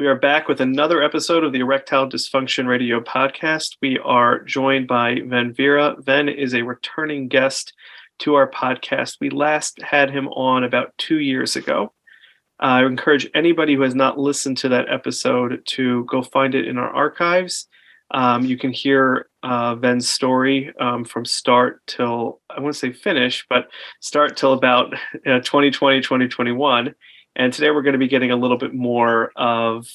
We are back with another episode of the Erectile Dysfunction Radio Podcast. We are joined by Ven Virah. Ven is a returning guest to our podcast. We last had him on about 2 years ago. I encourage anybody who has not listened to that episode to go find it in our archives. You can hear Ven's story from start till, I won't say finish, but start till about 2020, 2021. And today we're going to be getting a little bit more of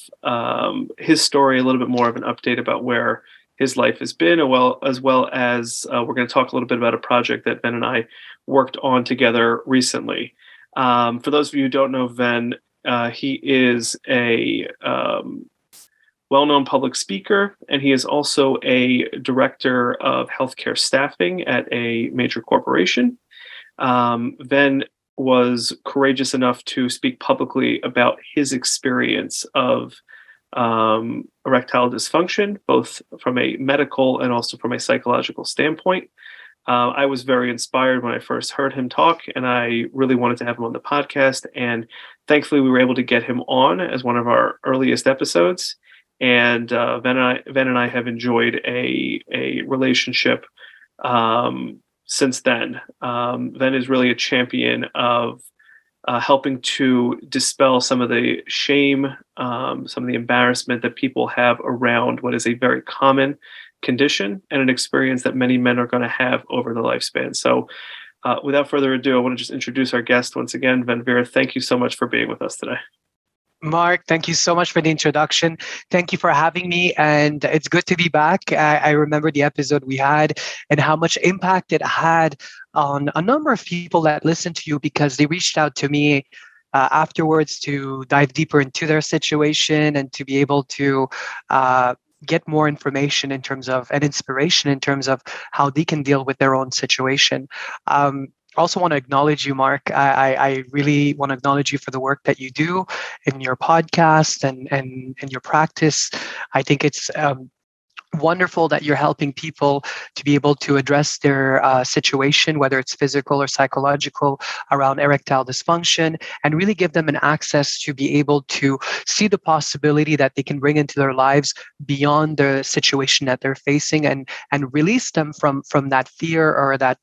his story, a little bit more of an update about where his life has been, as well as we're going to talk a little bit about a project that Ven and I worked on together recently. For those of you who don't know Ven, he is a well-known public speaker, and he is also a director of healthcare staffing at a major corporation. Ven was courageous enough to speak publicly about his experience of erectile dysfunction, both from a medical and also from a psychological standpoint. I was very inspired when I first heard him talk, and I really wanted to have him on the podcast. And thankfully, we were able to get him on as one of our earliest episodes. And Ven and I have enjoyed a relationship since then. Ven is really a champion of helping to dispel some of the shame, some of the embarrassment that people have around what is a very common condition and an experience that many men are going to have over the lifespan. So without further ado, I want to just introduce our guest once again. Ven Virah, thank you so much for being with us today. Mark, thank you so much for the introduction. Thank you for having me, and it's good to be back. I remember the episode we had and how much impact it had on a number of people that listened to you, because they reached out to me afterwards to dive deeper into their situation and to be able to get more information in terms of, and inspiration in terms of how they can deal with their own situation. Also want to acknowledge you, Mark. I really want to acknowledge you for the work that you do in your podcast and your practice. I think it's wonderful that you're helping people to be able to address their situation, whether it's physical or psychological, around erectile dysfunction, and really give them an access to be able to see the possibility that they can bring into their lives beyond the situation that they're facing, and release them from that fear or that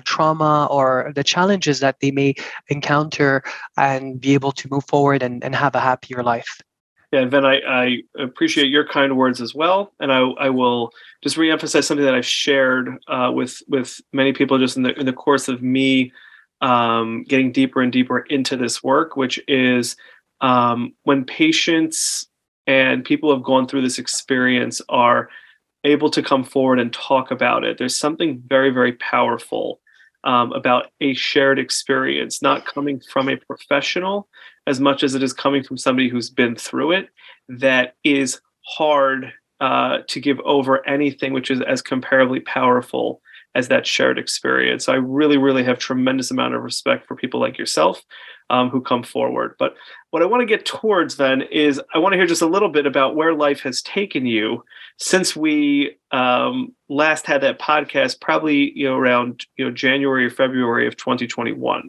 trauma or the challenges that they may encounter, and be able to move forward and have a happier life. Yeah, and Ven, I appreciate your kind words as well, and I will just reemphasize something that I've shared with many people just in the course of me getting deeper and deeper into this work, which is when patients and people who have gone through this experience are able to come forward and talk about it. There's something very, very powerful about a shared experience, not coming from a professional as much as it is coming from somebody who's been through it, that is hard to give over anything which is as comparably powerful as that shared experience. So I really, really have tremendous amount of respect for people like yourself who come forward. But what I want to get towards, Ven, is I want to hear just a little bit about where life has taken you since we last had that podcast, probably around January or February of 2021.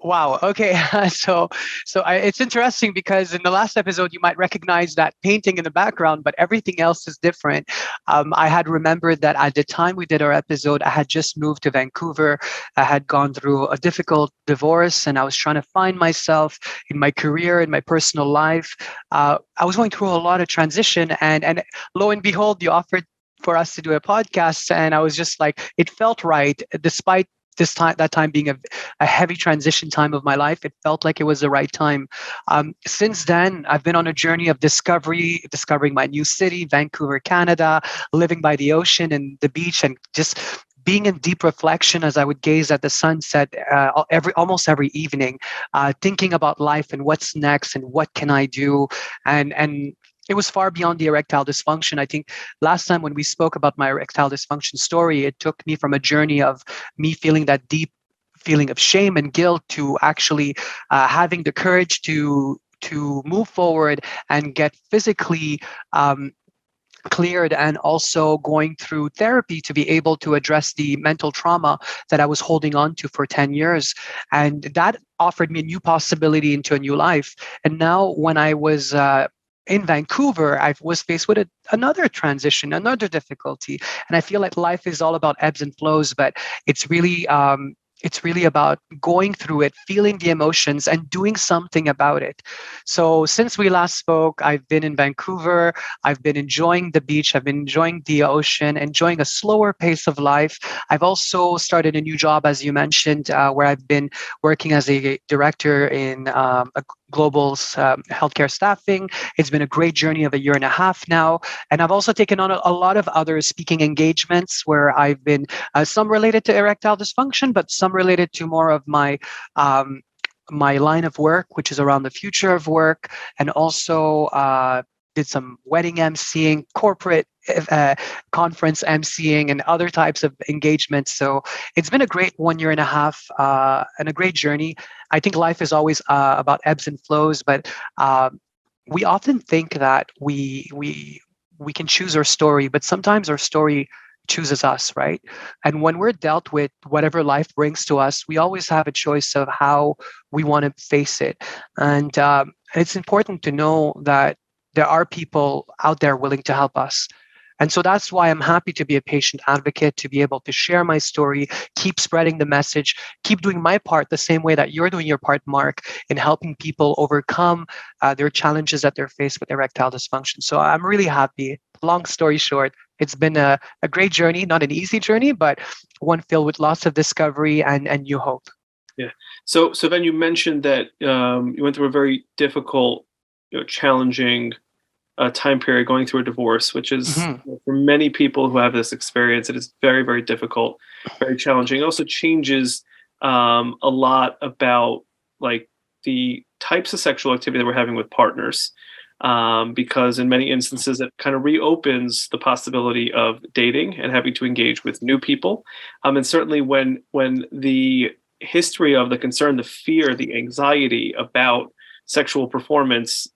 Wow. Okay. So it's interesting because in the last episode, you might recognize that painting in the background, but everything else is different. I had remembered that at the time we did our episode, I had just moved to Vancouver. I had gone through a difficult divorce, and I was trying to find myself in my career, in my personal life. I was going through a lot of transition, and lo and behold, you offered for us to do a podcast, and I was just like, it felt right, despite that time being a heavy transition time of my life. It felt like it was the right time. Since then, I've been on a journey of discovering my new city, Vancouver, Canada, living by the ocean and the beach, and just being in deep reflection as I would gaze at the sunset almost every evening, thinking about life and what's next and what can I do, and it was far beyond the erectile dysfunction. I think last time when we spoke about my erectile dysfunction story, it took me from a journey of me feeling that deep feeling of shame and guilt to actually having the courage to move forward and get physically cleared, and also going through therapy to be able to address the mental trauma that I was holding on to for 10 years. And that offered me a new possibility into a new life. And now when I was in Vancouver, I was faced with another transition, another difficulty. And I feel like life is all about ebbs and flows, but it's really about going through it, feeling the emotions, and doing something about it. So since we last spoke, I've been in Vancouver. I've been enjoying the beach. I've been enjoying the ocean, enjoying a slower pace of life. I've also started a new job, as you mentioned, where I've been working as a director in a global healthcare staffing. It's been a great journey of a year and a half now. And I've also taken on a lot of other speaking engagements where I've been some related to erectile dysfunction, but some related to more of my my line of work, which is around the future of work, and also did some wedding emceeing, corporate conference emceeing, and other types of engagements. So it's been a great 1 year and a half and a great journey. I think life is always about ebbs and flows, but we often think that we can choose our story, but sometimes our story chooses us, right? And when we're dealt with whatever life brings to us, we always have a choice of how we want to face it. And it's important to know that there are people out there willing to help us. And so that's why I'm happy to be a patient advocate, to be able to share my story, keep spreading the message, keep doing my part the same way that you're doing your part, Mark, in helping people overcome their challenges that they're faced with erectile dysfunction. So I'm really happy. Long story short, it's been a great journey, not an easy journey, but one filled with lots of discovery and new hope. Yeah. So then you mentioned that you went through a very difficult, challenging time period going through a divorce, which is for many people who have this experience, it is very, very difficult, very challenging. It also changes a lot about like the types of sexual activity that we're having with partners. Because in many instances, it kind of reopens the possibility of dating and having to engage with new people. And certainly when the history of the concern, the fear, the anxiety about sexual performance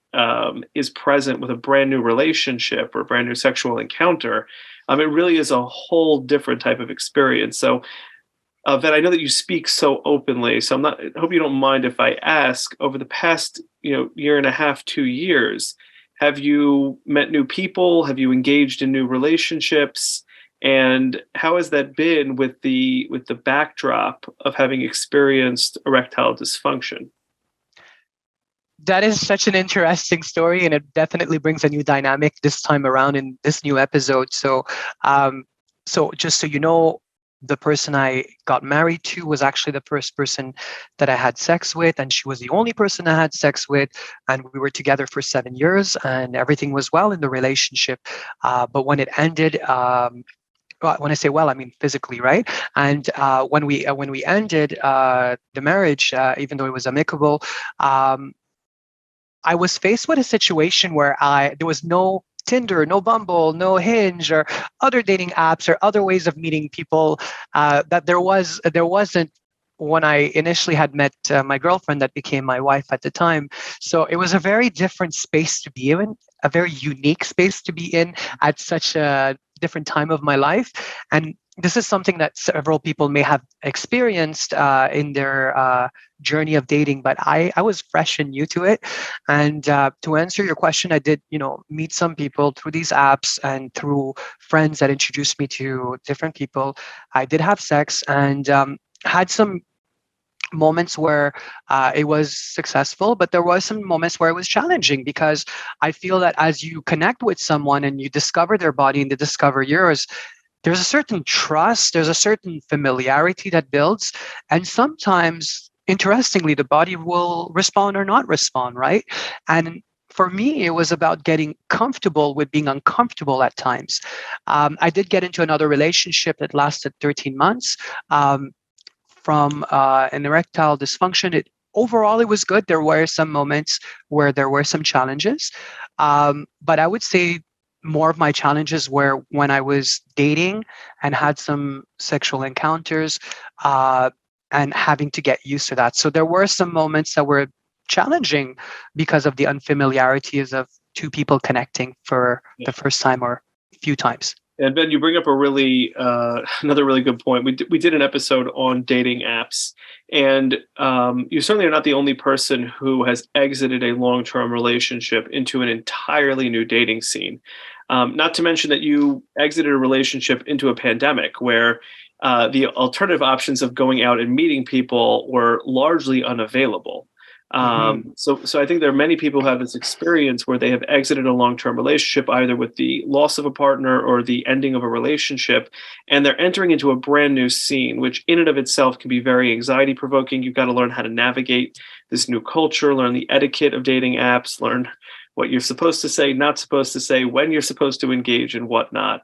is present with a brand new relationship or a brand new sexual encounter, it really is a whole different type of experience. So, Ven, I know that you speak so openly, so I hope you don't mind if I ask, over the past year and a half, 2 years, have you met new people? Have you engaged in new relationships? And how has that been with the backdrop of having experienced erectile dysfunction? That is such an interesting story, and it definitely brings a new dynamic this time around in this new episode. So just so you know, the person I got married to was actually the first person that I had sex with, and she was the only person I had sex with. And we were together for 7 years, and everything was well in the relationship. But when it ended, when I say well, I mean physically, right? And when we ended the marriage, even though it was amicable, I was faced with a situation where there was no Tinder, no Bumble, no Hinge, or other dating apps, or other ways of meeting people that there wasn't when I initially had met my girlfriend that became my wife at the time. So it was a very different space to be in, a very unique space to be in at such a different time of my life. And this is something that several people may have experienced in their journey of dating, but I was fresh and new to it. And to answer your question, I did, meet some people through these apps and through friends that introduced me to different people. I did have sex and had some moments where it was successful, but there was some moments where it was challenging, because I feel that as you connect with someone and you discover their body and they discover yours, there's a certain trust, there's a certain familiarity that builds. And sometimes, interestingly, the body will respond or not respond, right? And for me, it was about getting comfortable with being uncomfortable at times. I did get into another relationship that lasted 13 months from an erectile dysfunction. Overall, it was good. There were some moments where there were some challenges, but I would say more of my challenges were when I was dating and had some sexual encounters and having to get used to that. So there were some moments that were challenging because of the unfamiliarities of two people connecting for the first time or a few times. And Ben, you bring up a really another really good point. We did an episode on dating apps, and you certainly are not the only person who has exited a long-term relationship into an entirely new dating scene. Not to mention that you exited a relationship into a pandemic where the alternative options of going out and meeting people were largely unavailable. So I think there are many people who have this experience where they have exited a long-term relationship, either with the loss of a partner or the ending of a relationship, and they're entering into a brand new scene, which in and of itself can be very anxiety provoking. You've got to learn how to navigate this new culture, learn the etiquette of dating apps, learn what you're supposed to say, not supposed to say, when you're supposed to engage and whatnot,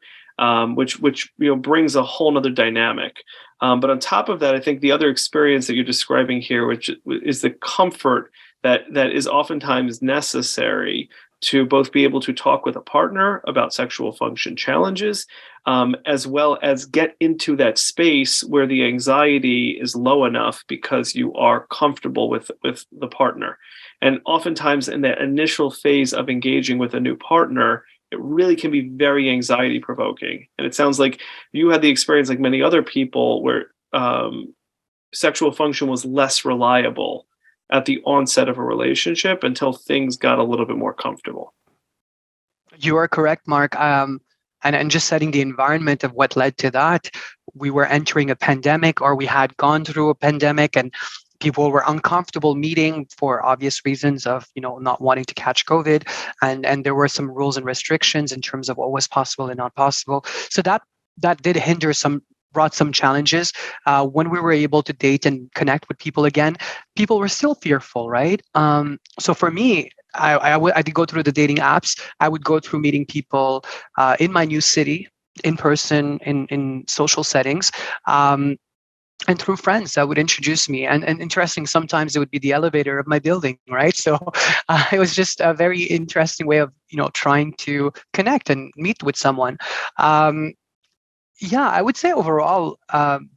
which brings a whole nother dynamic. But on top of that, I think the other experience that you're describing here, which is the comfort that is oftentimes necessary to both be able to talk with a partner about sexual function challenges, as well as get into that space where the anxiety is low enough because you are comfortable with the partner. And oftentimes in that initial phase of engaging with a new partner, it really can be very anxiety provoking. And it sounds like you had the experience, like many other people, where sexual function was less reliable at the onset of a relationship until things got a little bit more comfortable. You are correct, Mark. And just setting the environment of what led to that, we were entering a pandemic, or we had gone through a pandemic, and people were uncomfortable meeting for obvious reasons of, not wanting to catch COVID. And there were some rules and restrictions in terms of what was possible and not possible. So that did brought some challenges. When we were able to date and connect with people again, people were still fearful, right? So for me, I did go through the dating apps. I would go through meeting people in my new city, in person, in social settings. And through friends that would introduce me. And interesting, sometimes it would be the elevator of my building, right? So it was just a very interesting way of, trying to connect and meet with someone. Yeah, I would say overall,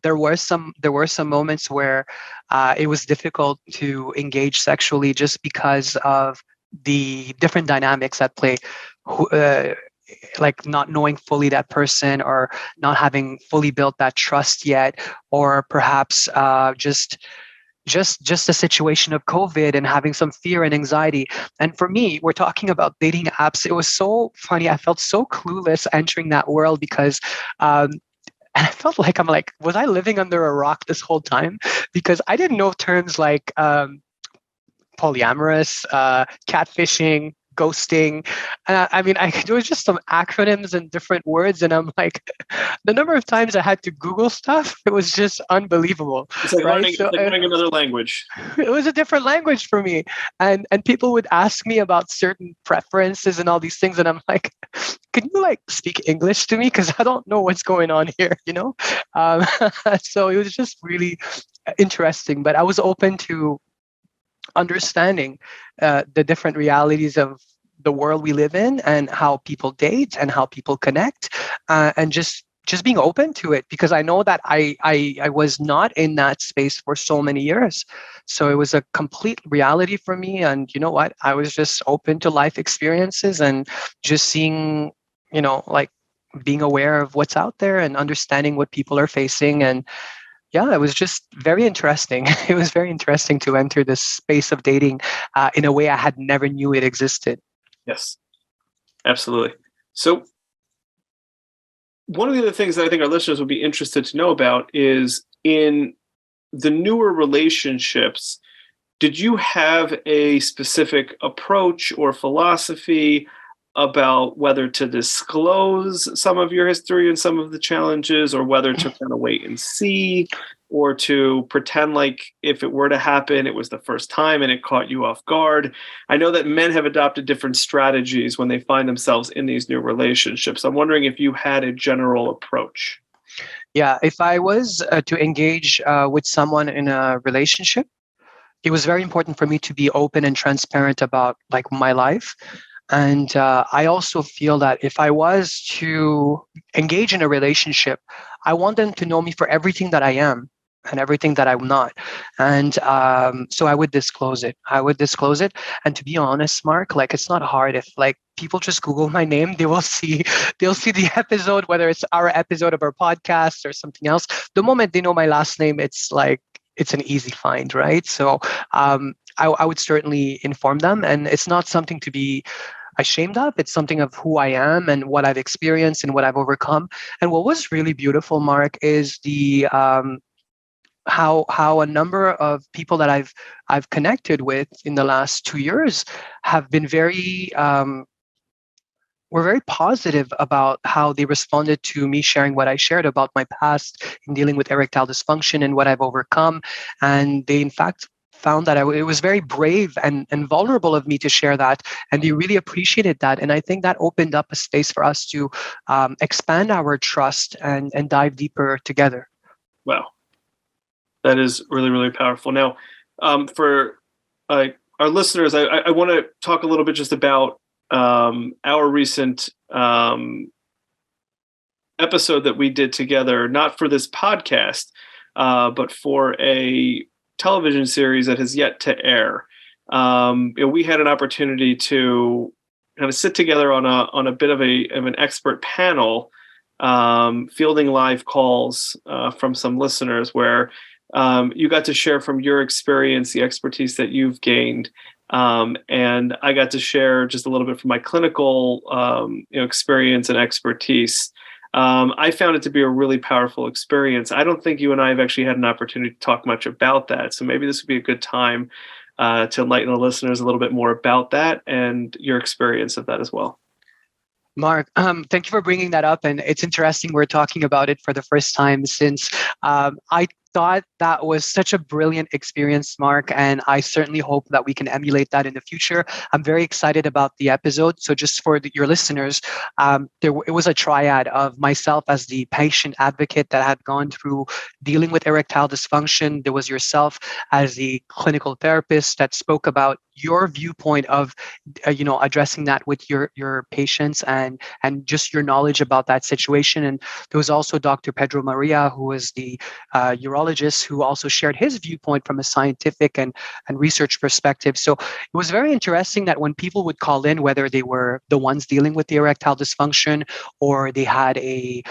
there were some moments where it was difficult to engage sexually just because of the different dynamics at play. Like not knowing fully that person, or not having fully built that trust yet, or perhaps just a situation of COVID and having some fear and anxiety. And for me, we're talking about dating apps. It was so funny. I felt so clueless entering that world because and I felt like was I living under a rock this whole time? Because I didn't know terms like polyamorous, catfishing, ghosting. There was just some acronyms and different words, and I'm like, the number of times I had to Google stuff, it was just unbelievable. It's like learning another language. It was a different language for me, and people would ask me about certain preferences and all these things, and I'm like, can you speak English to me, because I don't know what's going on here, So it was just really interesting, but I was open to understanding the different realities of the world we live in, and how people date and how people connect, and just being open to it, because I know that I was not in that space for so many years. So it was a complete reality for me. And you know what? I was just open to life experiences and just seeing, being aware of what's out there and understanding what people are facing. And yeah, it was just very interesting. It was very interesting to enter this space of dating in a way I had never knew it existed. Yes, absolutely. So one of the other things that I think our listeners would be interested to know about is, in the newer relationships, did you have a specific approach or philosophy about whether to disclose some of your history and some of the challenges, or whether to kind of wait and see, or to pretend like if it were to happen, it was the first time and it caught you off guard? I know that men have adopted different strategies when they find themselves in these new relationships. I'm wondering if you had a general approach. Yeah, if I was to engage with someone in a relationship, it was very important for me to be open and transparent about my life. And I also feel that if I was to engage in a relationship, I want them to know me for everything that I am. and everything that I'm not. And so I would disclose it. And to be honest, Mark, like, it's not hard. If like people just Google my name, they'll see the episode, whether it's our episode of our podcast or something else. The moment they know my last name, it's like, it's an easy find, right? So I would certainly inform them, and it's not something to be ashamed of. It's something of who I am and what I've experienced and what I've overcome. And what was really beautiful, Mark, is the how a number of people that I've connected with in the last 2 years have been were very positive about how they responded to me sharing what I shared about my past in dealing with erectile dysfunction and what I've overcome. And they, in fact, found that it was very brave and vulnerable of me to share that. And they really appreciated that. And I think that opened up a space for us to expand our trust and dive deeper together. Wow. That is really, really powerful. Now, for our listeners, I want to talk a little bit just about our recent episode that we did together, not for this podcast, but for a television series that has yet to air. We had an opportunity to kind of sit together on a bit of an expert panel, fielding live calls from some listeners where you got to share from your experience, the expertise that you've gained. And I got to share just a little bit from my clinical experience and expertise. I found it to be a really powerful experience. I don't think you and I have actually had an opportunity to talk much about that. So maybe this would be a good time to enlighten the listeners a little bit more about that and your experience of that as well. Mark, thank you for bringing that up. And it's interesting we're talking about it for the first time since I thought that was such a brilliant experience, Mark, and I certainly hope that we can emulate that in the future. I'm very excited about the episode. So just for your listeners, it was a triad of myself as the patient advocate that had gone through dealing with erectile dysfunction. There was yourself as the clinical therapist that spoke about your viewpoint of addressing that with your patients and just your knowledge about that situation. And there was also Dr. Pedro Maria, who was the urologist, who also shared his viewpoint from a scientific and research perspective. So it was very interesting that when people would call in, whether they were the ones dealing with the erectile dysfunction or they had a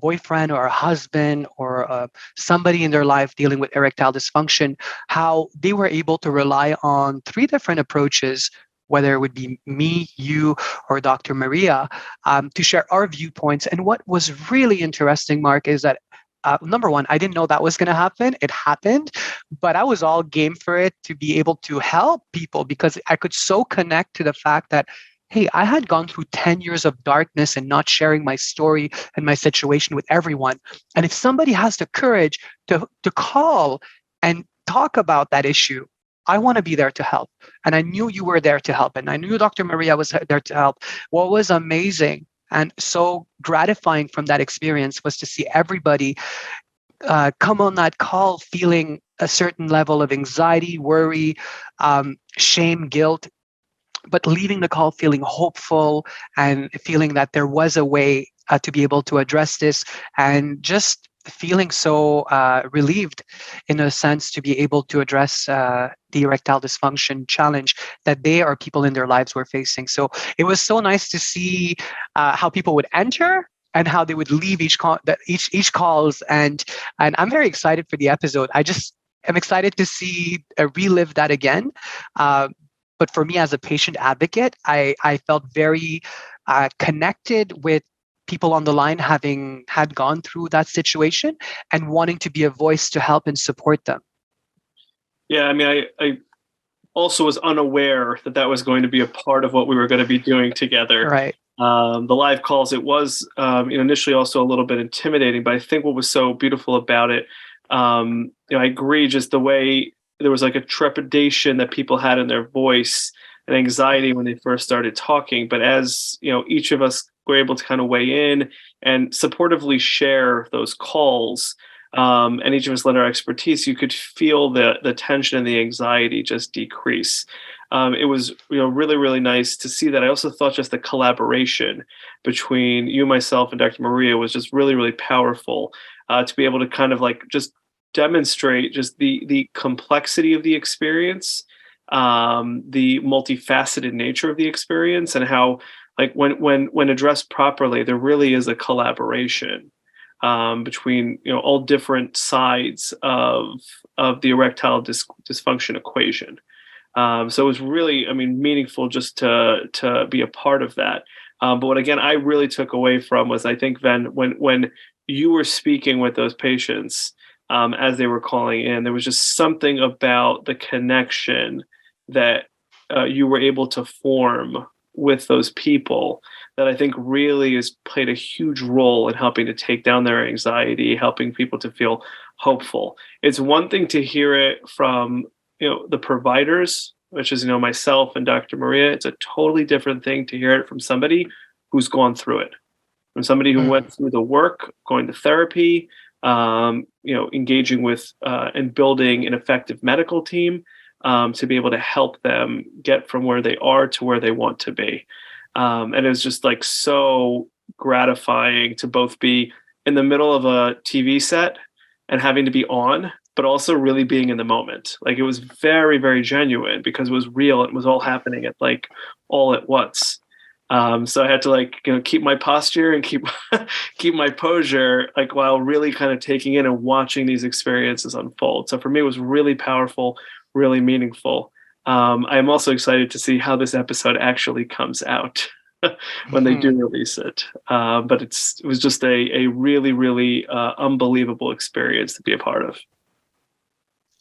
boyfriend or a husband or somebody in their life dealing with erectile dysfunction, how they were able to rely on three different approaches, whether it would be me, you, or Dr. Maria, to share our viewpoints. And what was really interesting, Mark, is that number one, I didn't know that was going to happen. It happened, but I was all game for it to be able to help people because I could so connect to the fact that, hey, I had gone through 10 years of darkness and not sharing my story and my situation with everyone. And if somebody has the courage to call and talk about that issue, I want to be there to help. And I knew you were there to help. And I knew Dr. Maria was there to help. What was amazing and so gratifying from that experience was to see everybody come on that call feeling a certain level of anxiety, worry, shame, guilt, but leaving the call feeling hopeful and feeling that there was a way to be able to address this, and just feeling so relieved in a sense to be able to address the erectile dysfunction challenge that they or people in their lives were facing. So it was so nice to see how people would enter and how they would leave each calls. And I'm very excited for the episode. I'm excited to see relive that again. But for me as a patient advocate, I felt very connected with people on the line having had gone through that situation and wanting to be a voice to help and support them. Yeah, I mean, I also was unaware that was going to be a part of what we were going to be doing together. Right. The live calls, it was initially also a little bit intimidating, but I think what was so beautiful about it, I agree, just the way there was like a trepidation that people had in their voice and anxiety when they first started talking. But as each of us were able to kind of weigh in and supportively share those calls, and each of us lent our expertise, you could feel the tension and the anxiety just decrease. It was really, really nice to see that. I also thought just the collaboration between you, myself, and Dr. Maria was just really, really powerful, to be able to kind of like just demonstrate just the complexity of the experience, the multifaceted nature of the experience, and how, like, when addressed properly, there really is a collaboration between, you know, all different sides of the erectile dysfunction equation. So it was really, I mean, meaningful just to be a part of that. But what, again, I really took away from was, I think, Ven, when you were speaking with those patients as they were calling in, there was just something about the connection that you were able to form with those people that I think really has played a huge role in helping to take down their anxiety, helping people to feel hopeful. It's one thing to hear it from, you know, the providers, which is, you know, myself and Dr. Maria. It's a totally different thing to hear it from somebody who's gone through it, from somebody who went through the work, going to therapy, you know, engaging with and building an effective medical team to be able to help them get from where they are to where they want to be. And it was just like so gratifying to both be in the middle of a TV set and having to be on, but also really being in the moment. Like, it was very, very genuine because it was real. It was all happening at, like, all at once. So I had to, like, you know, keep my posture and keep my posture, like, while really kind of taking in and watching these experiences unfold. So for me, it was really powerful, really meaningful. I'm also excited to see how this episode actually comes out when they do release it. But it was just a really, really unbelievable experience to be a part of.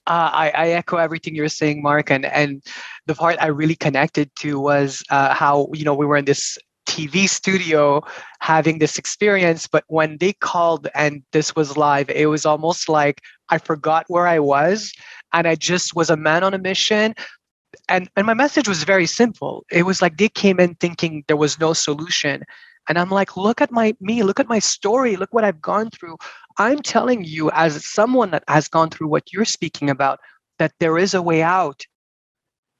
I echo everything you're saying, Mark, and the part I really connected to was how, you know, we were in this TV studio having this experience, but when they called and this was live, it was almost like I forgot where I was, and I just was a man on a mission. And my message was very simple. It was like they came in thinking there was no solution. And I'm like, look at look at my story, look what I've gone through. I'm telling you, as someone that has gone through what you're speaking about, that there is a way out.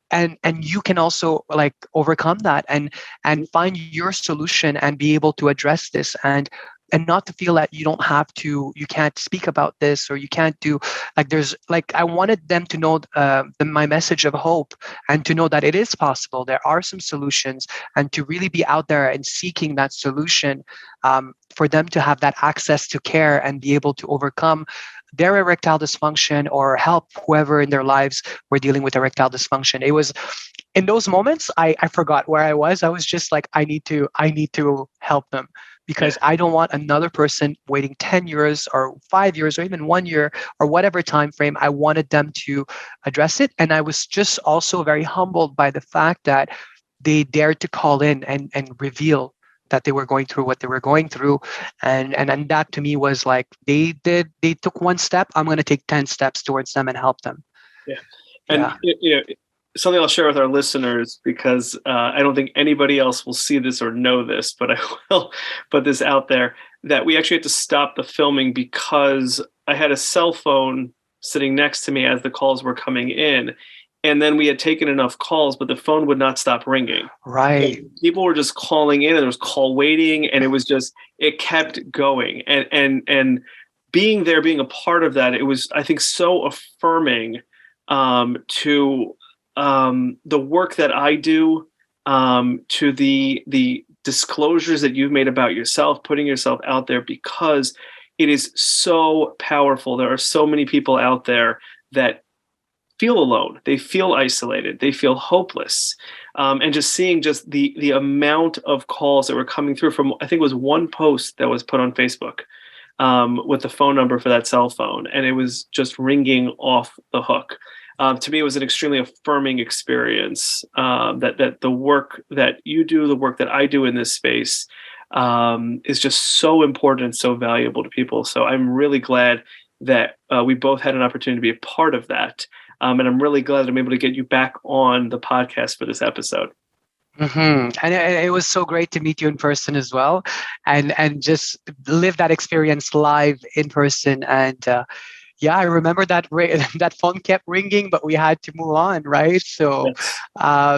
And you can also, like, overcome that and find your solution and be able to address this and not to feel that you can't speak about this, or you can't do, like, there's, like, I wanted them to know my message of hope and to know that it is possible. There are some solutions, and to really be out there and seeking that solution for them to have that access to care and be able to overcome their erectile dysfunction or help whoever in their lives were dealing with erectile dysfunction. It was in those moments I forgot where I was. I was just like, I need to help them, because I don't want another person waiting 10 years or 5 years or even 1 year or whatever time frame. I wanted them to address it. And I was just also very humbled by the fact that they dared to call in and reveal that they were going through what they were going through. And that to me was like, they took one step, I'm going to take 10 steps towards them and help them. Yeah. And you know, something I'll share with our listeners, because I don't think anybody else will see this or know this, but I will put this out there, that we actually had to stop the filming because I had a cell phone sitting next to me as the calls were coming in. And then we had taken enough calls, but the phone would not stop ringing. Right. And people were just calling in, and there was call waiting, and it kept going. And being there, being a part of that, it was, I think, so affirming to the work that I do, to the disclosures that you've made about yourself, putting yourself out there, because it is so powerful. There are so many people out there that feel alone, they feel isolated, they feel hopeless. And just seeing just the amount of calls that were coming through from, I think it was one post that was put on Facebook with the phone number for that cell phone, and it was just ringing off the hook. To me, it was an extremely affirming experience, that the work that you do, the work that I do in this space, is just so important and so valuable to people. So I'm really glad that we both had an opportunity to be a part of that. And I'm really glad that I'm able to get you back on the podcast for this episode. Mm-hmm. And it was so great to meet you in person as well, and just live that experience live in person. And I remember that that phone kept ringing, but we had to move on, right? So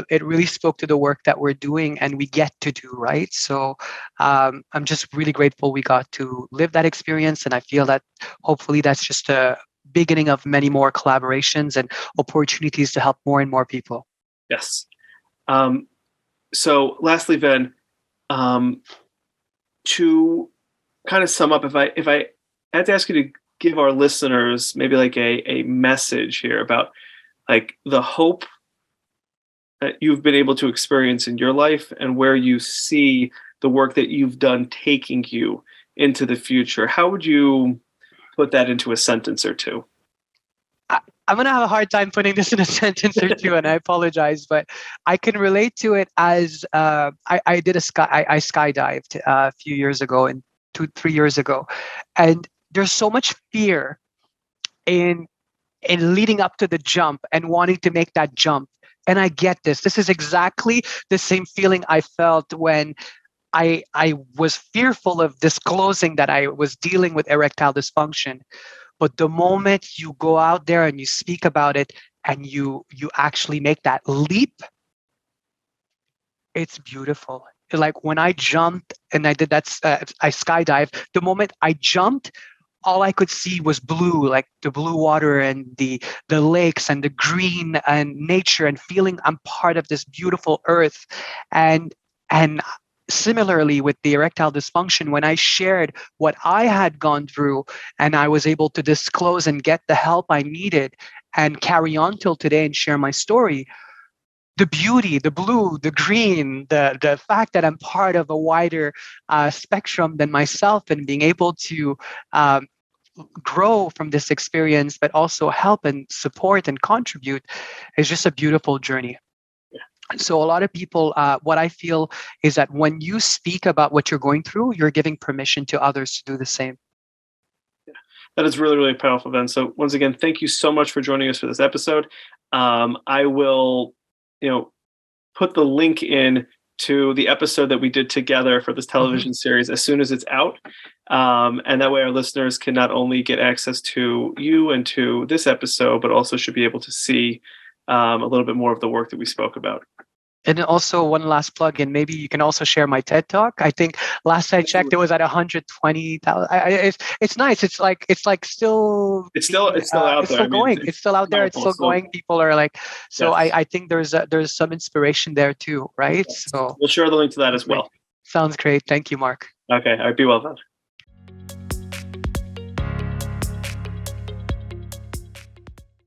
it really spoke to the work that we're doing and we get to do, right? So I'm just really grateful we got to live that experience, and I feel that hopefully that's just beginning of many more collaborations and opportunities to help more and more people. Yes. So lastly, Ven, to kind of sum up, if I had to ask you to give our listeners maybe like a message here about like the hope that you've been able to experience in your life and where you see the work that you've done taking you into the future, how would you put that into a sentence or two? I'm going to have a hard time putting this in a sentence or two, and I apologize, but I can relate to it as I skydived a few years ago, and 2-3 years ago. And there's so much fear in leading up to the jump and wanting to make that jump. And I get this. This is exactly the same feeling I felt when I was fearful of disclosing that I was dealing with erectile dysfunction. But the moment you go out there and you speak about it and you actually make that leap, it's beautiful. Like when I jumped and I did that, I skydived, the moment I jumped, all I could see was blue, like the blue water and the lakes and the green and nature, and feeling I'm part of this beautiful earth. And similarly with the erectile dysfunction, when I shared what I had gone through and I was able to disclose and get the help I needed and carry on till today and share my story, the beauty, the blue, the green, the fact that I'm part of a wider spectrum than myself and being able to grow from this experience, but also help and support and contribute is just a beautiful journey. So a lot of people, what I feel is that when you speak about what you're going through, you're giving permission to others to do the same. Yeah, that is really, really powerful, Ben. So once again, thank you so much for joining us for this episode. I will, put the link in to the episode that we did together for this television series as soon as it's out. And that way our listeners can not only get access to you and to this episode, but also should be able to see a little bit more of the work that we spoke about. And also one last plug in, maybe you can also share my TED Talk. I think last I checked, it was at 120,000. It's nice. It's still it's still out it's there. Still going. It's still out there. It's still going. People are like, so yes. I think there's some inspiration there too, right? Yes. So we'll share the link to that as well. Sounds great. Thank you, Mark. Okay. All right. Be well then.